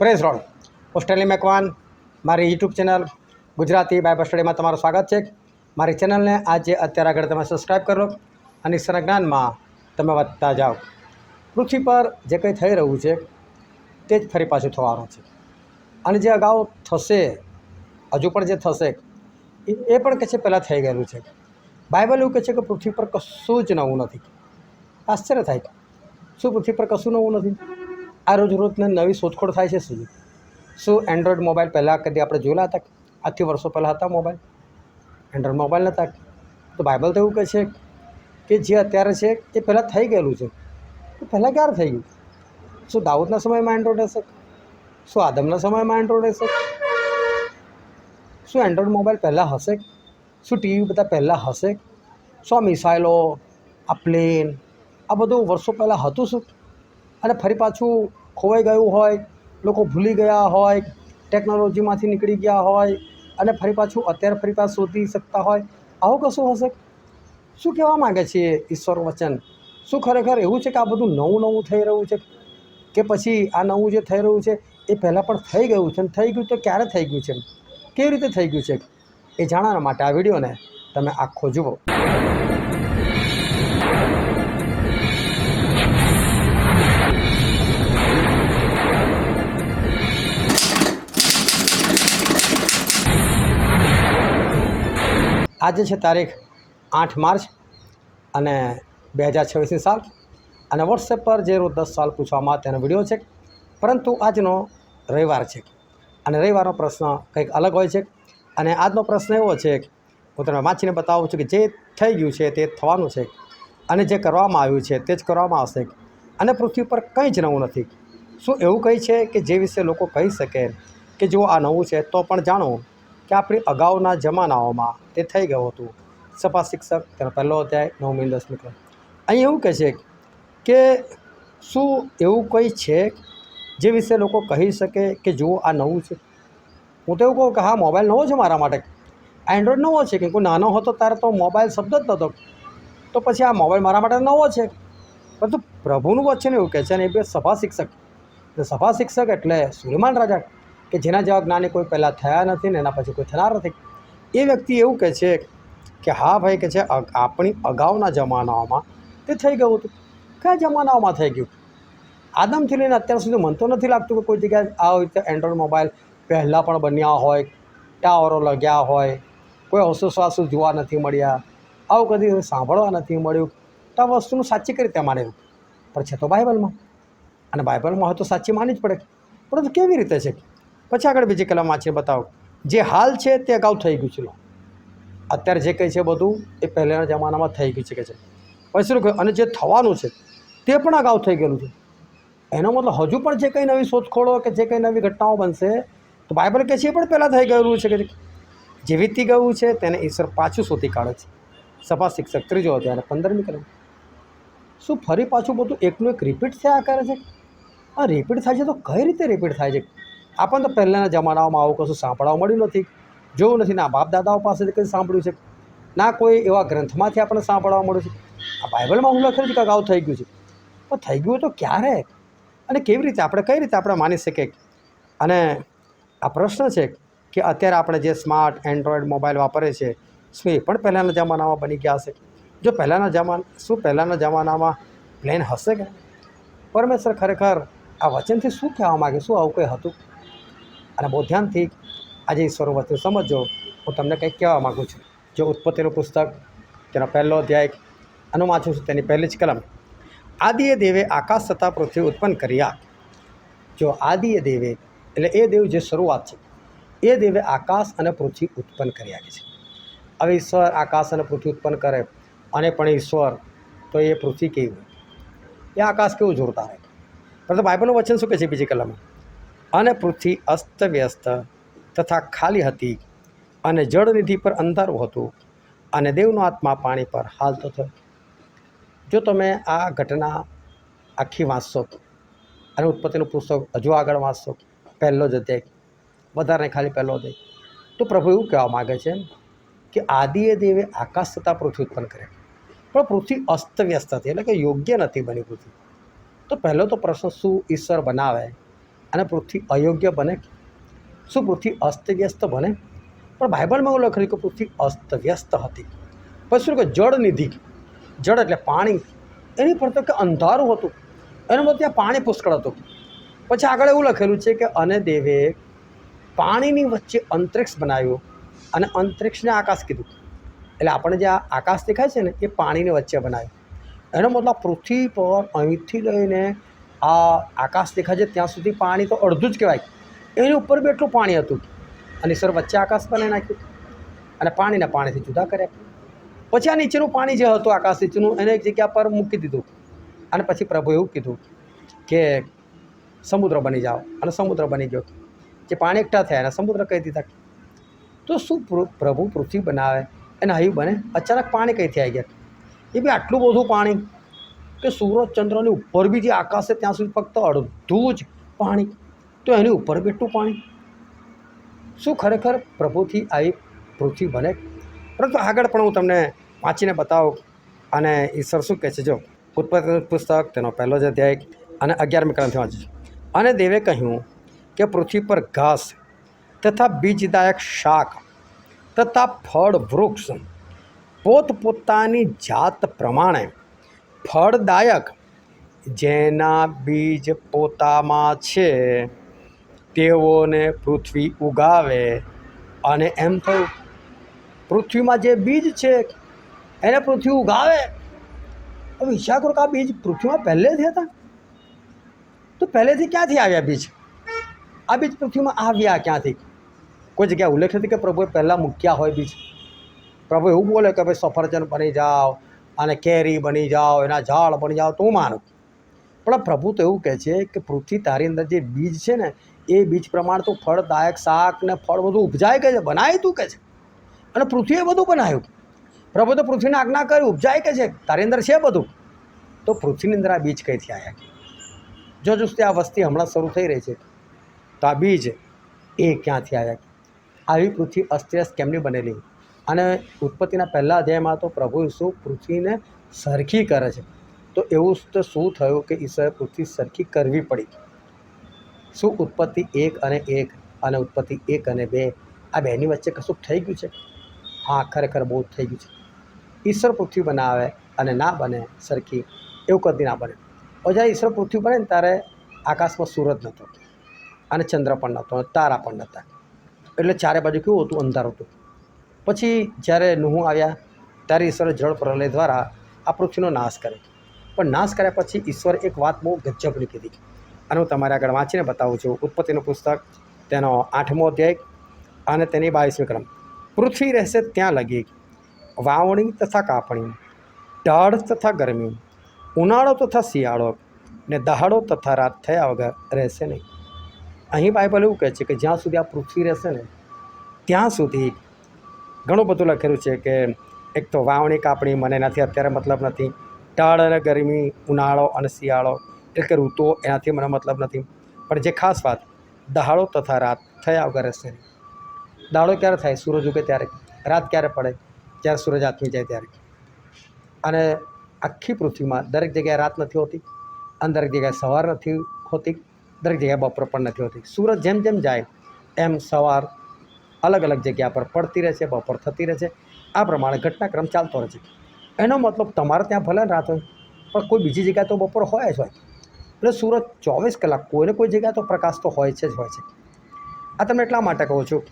Praise road Australia Macwan મારી YouTube channel Gujarati Bible સ્ટડીમાં તમારું સ્વાગત છે। મારી ચેનલને આજે અત્યારે આગળ તમે સબસ્ક્રાઈબ કરો અને ઈશ્વરના જ્ઞાનમાં તમે વધતા જાઓ। પૃથ્વી પર જે કંઈ થઈ રહ્યું છે તે જ ફરી પાછું થવાનું છે અને જે અગાઉ થશે હજુ પણ જે થશે એ પણ કે છે પહેલાં થઈ ગયેલું છે। બાઇબલ એવું કહે છે કે પૃથ્વી પર કશું જ નવું નથી। આશ્ચર્ય થાય શું પૃથ્વી પર કશું નવું નથી? આ રોજને નવી શોધખોળ થાય છે। શું એન્ડ્રોઈડ મોબાઈલ પહેલાં કદી આપણે જોયેલા હતા? આજથી વર્ષો પહેલાં હતા મોબાઈલ? એન્ડ્રોઈડ મોબાઈલ નહોતા। તો બાઇબલ તો એવું કહે છે કે જે અત્યારે છે એ પહેલાં થઈ ગયેલું છે। તો પહેલાં ક્યારે થઈ ગયું? શું દાઉદના સમયમાં એન્ડ્રોઈડ હશે? શું આદમના સમયમાં એન્ડ્રોઈડ હશે? શું એન્ડ્રોઈડ મોબાઈલ પહેલાં હશે? શું ટીવી બધા પહેલાં હશે? શું આ મિસાઇલો, આ પ્લેન, આ બધું વર્ષો પહેલાં હતું શું? અને ફરી પાછું ખોવાઈ ગયું હોય, લોકો ભૂલી ગયા હોય, ટેકનોલોજીમાંથી નીકળી ગયા હોય અને ફરી પાછું અત્યારે ફરી પાછું શોધી શકતા હોય, આવું કશું હશે? શું કહેવા માગે છે ઈશ્વર વચન? શું ખરેખર એવું છે કે આ બધું નવું નવું થઈ રહ્યું છે કે પછી આ નવું જે થઈ રહ્યું છે એ પહેલાં પણ થઈ ગયું છે? અને થઈ ગયું તો ક્યારે થઈ ગયું છે? કેવી રીતે થઈ ગયું છે? એ જાણવા માટે આ વિડીયોને તમે આખો જુઓ। આજે છે તારીખ 8 માર્ચ અને 2026ની સાલ અને વોટ્સએપ પર જે રોજ 10 સવાલ પૂછવામાં તેનો વિડીયો છે, પરંતુ આજનો રવિવાર છે અને રવિવારનો પ્રશ્ન કંઈક અલગ હોય છે। અને આજનો પ્રશ્ન એવો છે, હું તમને વાંચીને બતાવું છું કે જે થઈ ગયું છે તે થવાનું છે અને જે કરવામાં આવ્યું છે તે જ કરવામાં આવશે અને પૃથ્વી પર કંઈ જ નવું નથી। શું એવું કંઈ છે કે જે વિશે લોકો કહી શકે કે જો આ નવું છે તો પણ જાણો કે આપણી અગાઉના જમાનાઓમાં તે થઈ ગયું હતું? સભા શિક્ષક તેનો પહેલો અધ્યાય 9મી 10મી કલમ અહીં એવું કહે છે કે શું એવું કંઈ છે જે વિશે લોકો કહી શકે કે જુઓ આ નવું છે? હું તો એવું કહું કે હા, મોબાઈલ નવો છે મારા માટે, એન્ડ્રોઈડ નવો છે, કે કોઈ નાનો હતો ત્યારે તો મોબાઈલ શબ્દ જ નહોતો, તો પછી આ મોબાઈલ મારા માટે નવો છે। પરંતુ પ્રભુનું વચન એવું કહે છે અને એ બે સભા શિક્ષક, સભા શિક્ષક એટલે સુલેમાન રાજા, કે જેના જેવા જ્ઞાની કોઈ પહેલાં થયા નથી ને એના પછી કોઈ થનાર નથી। એ વ્યક્તિ એવું કહે છે કે હા ભાઈ, કે છે આપણી અગાઉના જમાનાઓમાં તે થઈ ગયું હતું। કયા જમાનાઓમાં થઈ ગયું? આદમથી લઈને અત્યાર સુધી મને તો નથી લાગતું કે કોઈ જગ્યાએ આ રીતે એન્ડ્રોઈડ મોબાઈલ પહેલાં પણ બન્યા હોય, ટાવરો લગ્યા હોય, કોઈ અવશેષવાસો જોવા નથી મળ્યા, આવું કદી સાંભળવા નથી મળ્યું, તો આ વસ્તુનું સાચી કઈ રીતે માનેલું? પણ છે તો બાઇબલમાં, અને બાઇબલમાં હોય તો સાચી માનવી જ પડે, પરંતુ કેવી રીતે છે? પછી આગળ બીજી કલમ વાંચીને બતાવો। જે હાલ છે તે અગાઉ થઈ ગયું છે। અત્યારે જે કંઈ છે બધું એ પહેલાંના જમાનામાં થઈ ગયું છે કે છે, પછી શું કહ્યું? અને જે થવાનું છે તે પણ અગાઉ થઈ ગયેલું છે। એનો મતલબ હજુ પણ જે કંઈ નવી શોધખોળો કે જે કંઈ નવી ઘટનાઓ બનશે તો બાઇબલ કહે છે એ પણ પહેલાં થઈ ગયેલું છે, કે જે વીતી ગયું છે તેને ઈશ્વર પાછું શોધી કાઢે છે। સભા શિક્ષક 3જો અધ્યાય અને 15મી કલમ। શું ફરી પાછું બધું એકનું એક રિપીટ થયા કરે છે? આ રિપીટ થાય છે તો કઈ રીતે રિપીટ થાય છે? આપણને તો પહેલાંના જમાનાઓમાં આવું કશું સાંભળવા મળ્યું નથી, જોયું નથી, ના બાપ દાદાઓ પાસેથી કંઈ સાંભળ્યું છે, ના કોઈ એવા ગ્રંથમાંથી આપણને સાંભળવા મળ્યું છે। આ બાઇબલમાં હું લખેલું છે કે અગાઉ થઈ ગયું છે, પણ થઈ ગયું તો ક્યારે અને કેવી રીતે? આપણે કઈ રીતે આપણે માની શકીએ? અને આ પ્રશ્ન છે કે અત્યારે આપણે જે સ્માર્ટ એન્ડ્રોઈડ મોબાઈલ વાપરે છે શું એ પણ પહેલાંના જમાનામાં બની ગયા હશે? જો પહેલાંના જમાનામાં પ્લેન હશે કે? પરમેશ્વર ખરેખર આ વચનથી શું કહેવા માગે? શું આવું કંઈ હતું? અને બહુ ધ્યાનથી આજે ઈશ્વરનું વચન સમજો। હું તમને કંઈક કહેવા માગું છું। જો ઉત્પત્તિનું પુસ્તક તેનો પહેલો અધ્યાય અને વાંચું છું તેની પહેલી જ કલમ। આદિએ દેવે આકાશ તથા પૃથ્વી ઉત્પન્ન કર્યા। જો આદિએ દેવે એટલે એ દેવ જે શરૂઆત છે, એ દેવે આકાશ અને પૃથ્વી ઉત્પન્ન કર્યા કે છે। હવે ઈશ્વર આકાશ અને પૃથ્વી ઉત્પન્ન કરે અને પણ ઈશ્વર તો એ પૃથ્વી કેવી હોય, એ આકાશ કેવું જોરદાર હોય? પરંતુ બાઇબલનું વચન શું કહે છે બીજી કલમમાં? અને પૃથ્વી અસ્તવ્યસ્ત તથા ખાલી હતી અને જળનિધિ પર અંધારું હતું અને દેવનો આત્મા પાણી પર હાલતો થયો। જો તમે આ ઘટના આખી વાંચશો અને ઉત્પત્તિનું પુસ્તક હજુ આગળ વાંચશો, પહેલો જ અધ્યાય, વધારે ખાલી પહેલો અધ્યાય, તો પ્રભુ એવું કહેવા માગે છે કે આદિએ દેવે આકાશ તથા પૃથ્વી ઉત્પન્ન કર્યા, પણ પૃથ્વી અસ્તવ્યસ્ત હતી, એટલે કે યોગ્ય નથી બની પૃથ્વી। તો પહેલો તો પ્રશ્ન, શું ઈશ્વર બનાવે અને પૃથ્વી અયોગ્ય બને? શું પૃથ્વી અસ્તવ્યસ્ત બને? પણ બાઇબલમાં એવું લખેલું કે પૃથ્વી અસ્તવ્યસ્ત હતી. પછી શું કે જળ નિધિ, જળ એટલે પાણી, એની પર તો કે અંધારું હતું, એનો મતલબ ત્યાં પાણી પુષ્કળ હતું. પછી આગળ એવું લખેલું છે કે અને દેવે પાણીની વચ્ચે અંતરિક્ષ બનાવ્યું અને અંતરિક્ષને આકાશ કીધું. એટલે આપણે જે આ આકાશ દેખાય છે ને એ પાણીની વચ્ચે બનાવ્યું. એનો મતલબ પૃથ્વી પર અહીંથી લઈને આ આકાશ દેખાય છે ત્યાં સુધી પાણી તો અડધું જ કહેવાય, એની ઉપર બી એટલું પાણી હતું. અને ઈશ્વર વચ્ચે આકાશ બનાવી નાખ્યું અને પાણીને પાણીથી જુદા કર્યા. પછી આ નીચેનું પાણી જે હતું આકાશ નીચેનું એને એક જગ્યા પર મૂકી દીધું. અને પછી પ્રભુ એવું કીધું કે સમુદ્ર બની જાઓ, અને સમુદ્ર બની ગયો. જે પાણી એકઠા થયા અને સમુદ્ર કહી દીધા. તો શું પ્રભુ પૃથ્વી બનાવે અને અહીં બને? અચાનક પાણી કઈથી આવી ગયા? એ બી આટલું બધું પાણી કે સૂરજ ચંદ્રની ઉપર બી જે આકાશ છે ત્યાં સુધી ફક્ત અડધું જ પાણી, તો એની ઉપર બી એટલું પાણી. શું ખરેખર પ્રભુથી આવી પૃથ્વી બને? પરંતુ આગળ પણ હું તમને વાંચીને બતાવું. અને ઈશ્વર શું કહે છે, જો ઉત્પત્તિનું પુસ્તક તેનો પહેલો જ અધ્યાય અને 11મી કલમથી વાંચું. અને દેવે કહ્યું કે પૃથ્વી પર ઘાસ તથા બીજદાયક શાક તથા ફળ વૃક્ષ પોતપોતાની જાત પ્રમાણે ફળદાયક જેના બીજ પોતામાં છે તેઓને પૃથ્વી ઉગાવે. અને એમ થયું, પૃથ્વીમાં જે બીજ છે એને પૃથ્વી ઉગાવે. હવે વિચાર કરો કે આ બીજ પૃથ્વીમાં પહેલેથી હતા, તો પહેલેથી ક્યાંથી આવ્યા બીજ? આ બીજ પૃથ્વીમાં આવ્યા ક્યાંથી? કોઈ જગ્યાએ ઉલ્લેખ નથી કે પ્રભુએ પહેલાં મૂક્યા હોય બીજ. પ્રભુ એવું બોલે કે ભાઈ સફરજન બની જાઓ અને કેરી બની જાઓ, એના ઝાડ બની જાઓ તો હું માનું. પણ પ્રભુ તો એવું કહે છે કે પૃથ્વી તારી અંદર જે બીજ છે ને એ બીજ પ્રમાણે તું ફળદાયક શાક ને ફળ બધું ઉપજાય કે છે, બનાય તું કે છે. અને પૃથ્વીએ બધું બનાવ્યું. પ્રભુ તો પૃથ્વીને આજ્ઞા કરી ઉપજાય કે છે, તારી અંદર છે બધું. તો પૃથ્વીની અંદર આ બીજ કઈથી આવ્યા? જો જુસ્તી આ વસ્તી હમણાં શરૂ થઈ રહી છે, તો આ બીજ એ ક્યાંથી આવ્યા? આવી પૃથ્વી અસ્તવ્યસ્ત કેમની બનેલી? અને ઉત્પત્તિના પહેલા અધ્યાયમાં તો પ્રભુ ઈસુ પૃથ્વીને સરખી કરે છે. તો એવું તો શું થયું કે ઈશ્વરે પૃથ્વી સરખી કરવી પડી? શું ઉત્પત્તિ 1 અને 1 અને ઉત્પત્તિ 1 અને 2 આ બેની વચ્ચે કશું થઈ ગયું છે? હા, ખરેખર બહુ જ થઈ ગયું છે. ઈશ્વર પૃથ્વી બનાવે અને ના બને સરખી, એવું કદી ના બને. હવે જ્યારે ઈશ્વર પૃથ્વી બને ને ત્યારે આકાશમાં સૂરજ નહોતો અને ચંદ્ર પણ નહોતો, તારા પણ નહોતા. એટલે ચારે બાજુ કેવું હતું? અંધારું હતું. પછી જ્યારે નૂહ આવ્યા ત્યારે ઈશ્વરે જળ પ્રલય દ્વારા આ પૃથ્વીનો નાશ કર્યો. પણ નાશ કર્યા પછી ઈશ્વરે એક વાત બહુ ગજબની કીધી, અને હું તમારે આગળ વાંચીને બતાવું છું. ઉત્પત્તિનું પુસ્તક તેનો 8મો અધ્યાય અને તેની 22મી કલમ. પૃથ્વી રહેશે ત્યાં લગી વાવણી તથા કાપણી, ઢાળ તથા ગરમી, ઉનાળો તથા શિયાળો ને દહાડો તથા રાત થયા વગર રહેશે નહીં. અહીં બાઇબલ એવું કહે છે કે જ્યાં સુધી આ પૃથ્વી રહેશે ને ત્યાં સુધી ઘણું બધું લખેલું છે કે એક તો વાવણી કાપણી મને એનાથી અત્યારે મતલબ નથી, ઢાળ અને ગરમી, ઉનાળો અને શિયાળો એટલે કે ઋતુઓ એનાથી મને મતલબ નથી. પણ જે ખાસ વાત, દહાડો તથા રાત થયા વગર રહેશે નહીં. દાડો ક્યારે થાય? સૂરજ ઉગે ત્યારે. રાત ક્યારે પડે? જ્યારે સૂરજ આથમી જાય ત્યારે. અને આખી પૃથ્વીમાં દરેક જગ્યાએ રાત નથી હોતી, અને દરેક જગ્યાએ સવાર નથી હોતી, દરેક જગ્યાએ બપોર પણ નથી હોતી. સૂરજ જેમ જેમ જાય એમ સવાર અલગ અલગ જગ્યા પર પડતી રહે છે, બપોર થતી રહે છે. આ પ્રમાણે ઘટનાક્રમ ચાલતો રહે છે. એનો મતલબ તમારે ત્યાં ભલે રાત હોય પણ કોઈ બીજી જગ્યાએ તો બપોર હોય જ હોય. એટલે સૂરજ 24 કલાક કોઈને કોઈ જગ્યાએ તો પ્રકાશ તો હોય છે જ હોય છે. આ તમને એટલા માટે કહું છું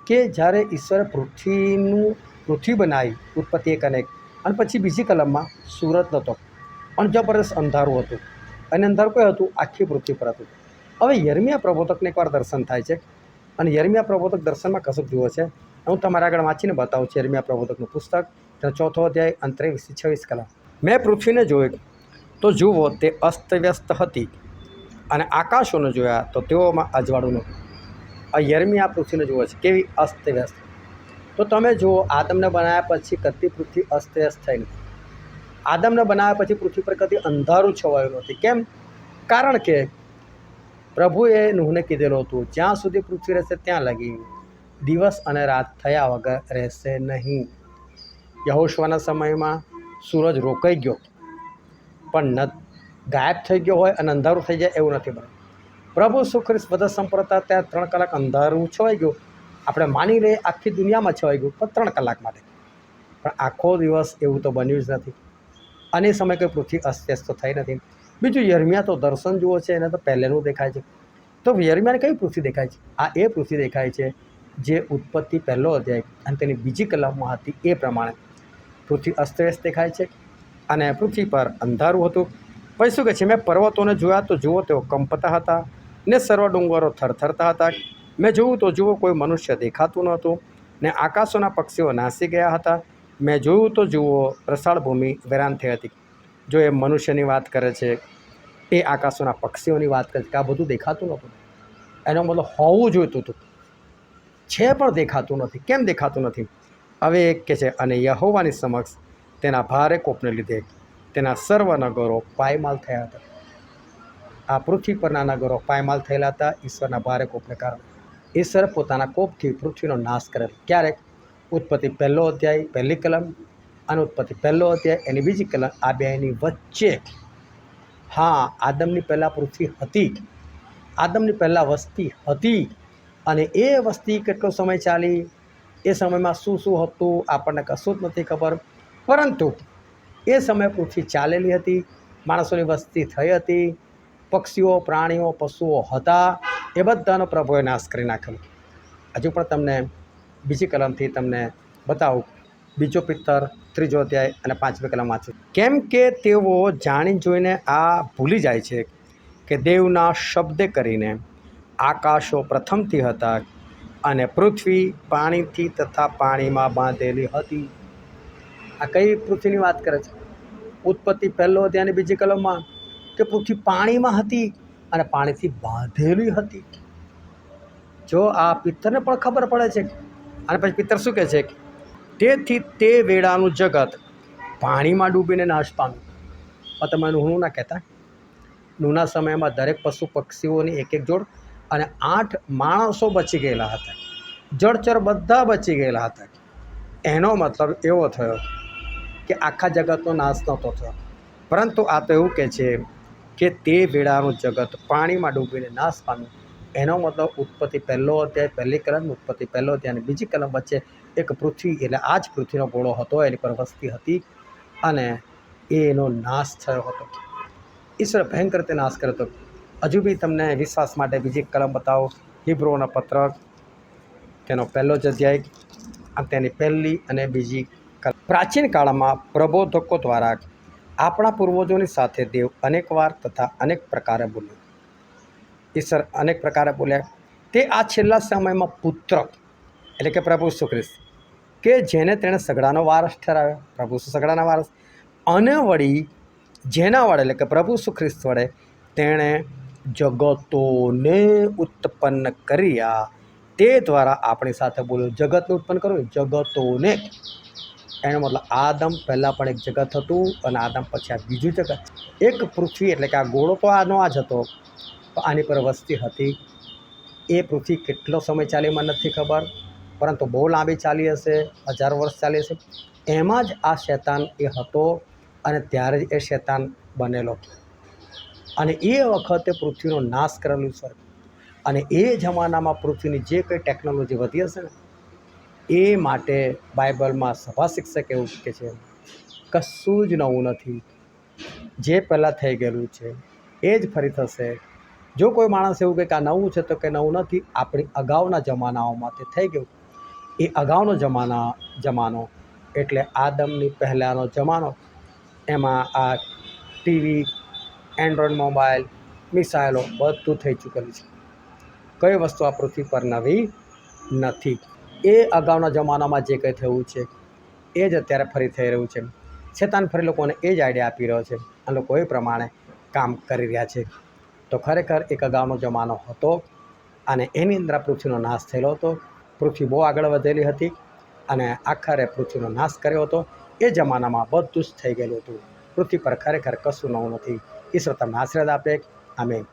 કે જ્યારે ઈશ્વરે પૃથ્વી બનાવી ઉત્પત્તિ 1 અને 1, અને પછી બીજી કલમમાં સૂરજ નહોતો અને જબરદસ્ત અંધારું હતું. અને અંધારું કયું હતું? આખી પૃથ્વી પર હતું. હવે યર્મિયા પ્રબોધકને એકવાર દર્શન થાય છે, અને યર્મિયા પ્રબોધક દર્શનમાં કશું જુએ છે. હું તમારા આગળ વાંચીને બતાવું છું. યર્મિયા પ્રબોધકનું પુસ્તક તેનો 4થો અધ્યાય અને 23-26 કલમ. મેં પૃથ્વીને જોઈ તો જુઓ તે અસ્તવ્યસ્ત હતી, અને આકાશોને જોયા તો તેઓમાં અજવાળું નહોતું. આ યર્મિયા પૃથ્વીને જુએ છે કેવી અસ્તવ્યસ્ત. તો તમે જુઓ, આદમને બનાવ્યા પછી કદી પૃથ્વી અસ્તવ્યસ્ત થઈ નથી. આદમને બનાવ્યા પછી પૃથ્વી પર કદી અંધારું છવાયું નથી. કેમ? કારણ કે પ્રભુએ નૂહને કીધેલું હતું જ્યાં સુધી પૃથ્વી રહેશે ત્યાં લગી દિવસ અને રાત થયા વગર રહેશે નહીં. યહોશુઆના સમયમાં સૂરજ રોકાઈ ગયો, પણ ગાયબ થઈ ગયો હોય અને અંધારું થઈ જાય એવું નથી બન્યું. પ્રભુ ઈસુ ખ્રિસ્ત બધા સંપર્ક હતા ત્યાં 3 કલાક અંધારું છવાઈ ગયું. આપણે માની લઈએ આખી દુનિયામાં છવાઈ ગયું, પણ 3 કલાક માટે. પણ આખો દિવસ એવું તો બન્યું જ નથી. અને એ સમય કોઈ પૃથ્વી અસ્તવ્યસ્ત થઈ નથી. બીજું, યર્મિયા તો દર્શન જુઓ છે, એને તો પહેલેનું દેખાય છે. તો યર્મિયાને કઈ પૃથ્વી દેખાય છે? આ એ પૃથ્વી દેખાય છે જે ઉત્પત્તિ પહેલો અધ્યાય અને તેની બીજી કલમમાં હતી એ પ્રમાણે પૃથ્વી અસ્તવ્યસ્ત દેખાય છે અને પૃથ્વી પર અંધારું હતું. પછી શું કહે છે? મેં પર્વતોને જોયા તો જુઓ તેઓ કંપતા હતા ને સર્વ ડુંગરો થરથરતા હતા. મેં જોયું તો જુઓ કોઈ મનુષ્ય દેખાતું ન હતું ને આકાશોના પક્ષીઓ નાસી ગયા હતા. મેં જોયું તો જુઓ પ્રસાળ ભૂમિ વેરાન થઈ હતી. જો એ મનુષ્યની વાત કરે છે, એ આકાશોના પક્ષીઓની વાત કરે છે કે આ બધું દેખાતું નહોતું. એનો મતલબ હોવું જોઈતું હતું, છે પણ દેખાતું નથી. કેમ દેખાતું નથી? હવે એક કહે છે, અને યહોવાની સમક્ષ તેના ભારે કોપને લીધે તેના સર્વ નગરો પાયમાલ થયા હતા. આ પૃથ્વી પરના નગરો પાયમાલ થયેલા હતા ઈશ્વરના ભારે કોપને કારણે. ઈશ્વર પોતાના કોપથી પૃથ્વીનો નાશ કરેલો. ક્યારેક? ઉત્પત્તિ પહેલો અધ્યાય પહેલી કલમ અને ઉત્પત્તિ પહેલો અધ્યાય એની બીજી કલમ, આ બેની વચ્ચે. હા, આદમની પહેલાં પૃથ્વી હતી, આદમની પહેલાં વસ્તી હતી. અને એ વસ્તી કેટલો સમય ચાલી, એ સમયમાં શું શું હતું આપણને કશું જ નથી ખબર. પરંતુ એ સમયે પૃથ્વી ચાલેલી હતી, માણસોની વસ્તી થઈ હતી, પક્ષીઓ, પ્રાણીઓ, પશુઓ હતા. એ બધાનો પ્રભુએ નાશ કરી નાખેલો. હજુ પણ તમને બીજી કલમથી તમને બતાવું. બીજો પિત્તર 3 અધ્યાય અને 5મી કલમ વાંચું. કેમ કે તેઓ જાણી જોઈને આ ભૂલી જાય છે કે દેવના શબ્દે કરીને આકાશો પ્રથમથી હતા અને પૃથ્વી પાણીથી તથા પાણીમાં બાંધેલી હતી. આ કઈ પૃથ્વીની વાત કરે છે? ઉત્પત્તિ પહેલો અધ્યાયની બીજી કલમમાં કે પૃથ્વી પાણીમાં હતી અને પાણીથી બાંધેલી હતી. જો આ પિત્તરને પણ ખબર પડે છે. અને પછી પિત્તર શું કહે છે? તેથી તે વેળાનું જગત પાણીમાં ડૂબીને નાશ પામ્યું. તમે નૂહનું ના કહેતા? નૂહના સમયમાં દરેક પશુ પક્ષીઓની એક જોડ અને 8 માણસો બચી ગયેલા હતા. જળચર બધા બચી ગયેલા હતા. એનો મતલબ એવો થયો કે આખા જગતનો નાશ નહોતો થયો, પરંતુ આ તો એવું કહે છે કે તે વેળાનું જગત પાણીમાં ડૂબીને નાશ પામ્યું. એનો મતલબ ઉત્પત્તિ પહેલો અધ્યાય પહેલી કલમ, ઉત્પત્તિ પહેલો અધ્યાય અને બીજી કલમ વચ્ચે એક પૃથ્વી, એટલે આ જ પૃથ્વીનો ગોળો હતો, એની પર વસ્તી હતી અને એનો નાશ થયો હતો. ઈશ્વર ભયંકર રીતે નાશ કર્યો હતો. હજુ બી તમને વિશ્વાસ માટે બીજી કલમ બતાવો. હિબ્રુઓના પત્ર તેનો પહેલો જ અધ્યાય અને તેની પહેલી અને બીજી કલમ. પ્રાચીન કાળમાં પ્રબોધકો દ્વારા આપણા પૂર્વજોની સાથે દેવ અનેકવાર તથા અનેક પ્રકારે બોલ્યો. ઈશ્વર અનેક પ્રકારે બોલ્યા. તે આ છેલ્લા સમયમાં પુત્ર એટલે કે પ્રભુ ઈસુ ખ્રિસ્ત, કે જેને તેણે સગડાનો વારસ ઠરાવ્યો. પ્રભુ ઈસુ સગડાના વારસ. અને વળી જેના વડે એટલે કે પ્રભુ ઈસુ ખ્રિસ્ત વડે તેણે જગતોને ઉત્પન્ન કર્યા, તે દ્વારા આપણી સાથે બોલ્યો. જગતને ઉત્પન્ન કરવું, જગતોને. એનો મતલબ આદમ પહેલાં પણ એક જગત હતું અને આદમ પછી આ બીજું જગત. એક પૃથ્વી એટલે કે આ ગોળો તો આનો આ જ હતો, તો આની પર વસ્તી હતી. એ પૃથ્વી કેટલો સમય ચાલી મને નથી ખબર, પરંતુ બહુ લાંબી ચાલી હશે, 1000 વર્ષ ચાલી હશે. એમાં જ આ શૈતાન એ હતો અને ત્યારે જ એ શૈતાન બનેલો. અને એ વખતે પૃથ્વીનો નાશ કરેલું છે. અને એ જમાનામાં પૃથ્વીની જે કંઈ ટેકનોલોજી વધી હશે ને, એ માટે બાઇબલમાં સભા શિક્ષક એવું કહે છે, કશું જ નવું નથી. જે પહેલાં થઈ ગયેલું છે એ જ ફરી થશે. જો કોઈ માણસ એવું કહે કે આ નવું છે, તો કે નવું નથી. આપણી અગાઉના જમાનાઓમાં તે થઈ ગયું. એ અગાઉનો જમાનો એટલે આદમની પહેલાંનો જમાનો. એમાં આ ટીવી, એન્ડ્રોઈડ મોબાઈલ, મિસાઇલો બધું થઈ ચૂકેલું છે. કઈ વસ્તુ આ પૃથ્વી પર નવી નથી. એ અગાઉના જમાનામાં જે કંઈ થયું છે એ જ અત્યારે ફરી થઈ રહ્યું છે. શૈતાન ફરી લોકોને એ જ આઈડિયા આપી રહ્યો છે અને લોકો એ પ્રમાણે કામ કરી રહ્યા છે. તો ખરેખર એક અગાઉનો જમાનો હતો અને એની અંદર આ પૃથ્વીનો નાશ થયેલો હતો. પૃથ્વી બહુ આગળ વધેલી હતી અને આખરે પૃથ્વીનો નાશ કર્યો હતો. એ જમાનામાં બધું જ થઈ ગયેલું હતું. પૃથ્વી પર ખરેખર કશું નવું નથી. ઈશ્વર તમને આશીર્વાદ આપે. આમેન.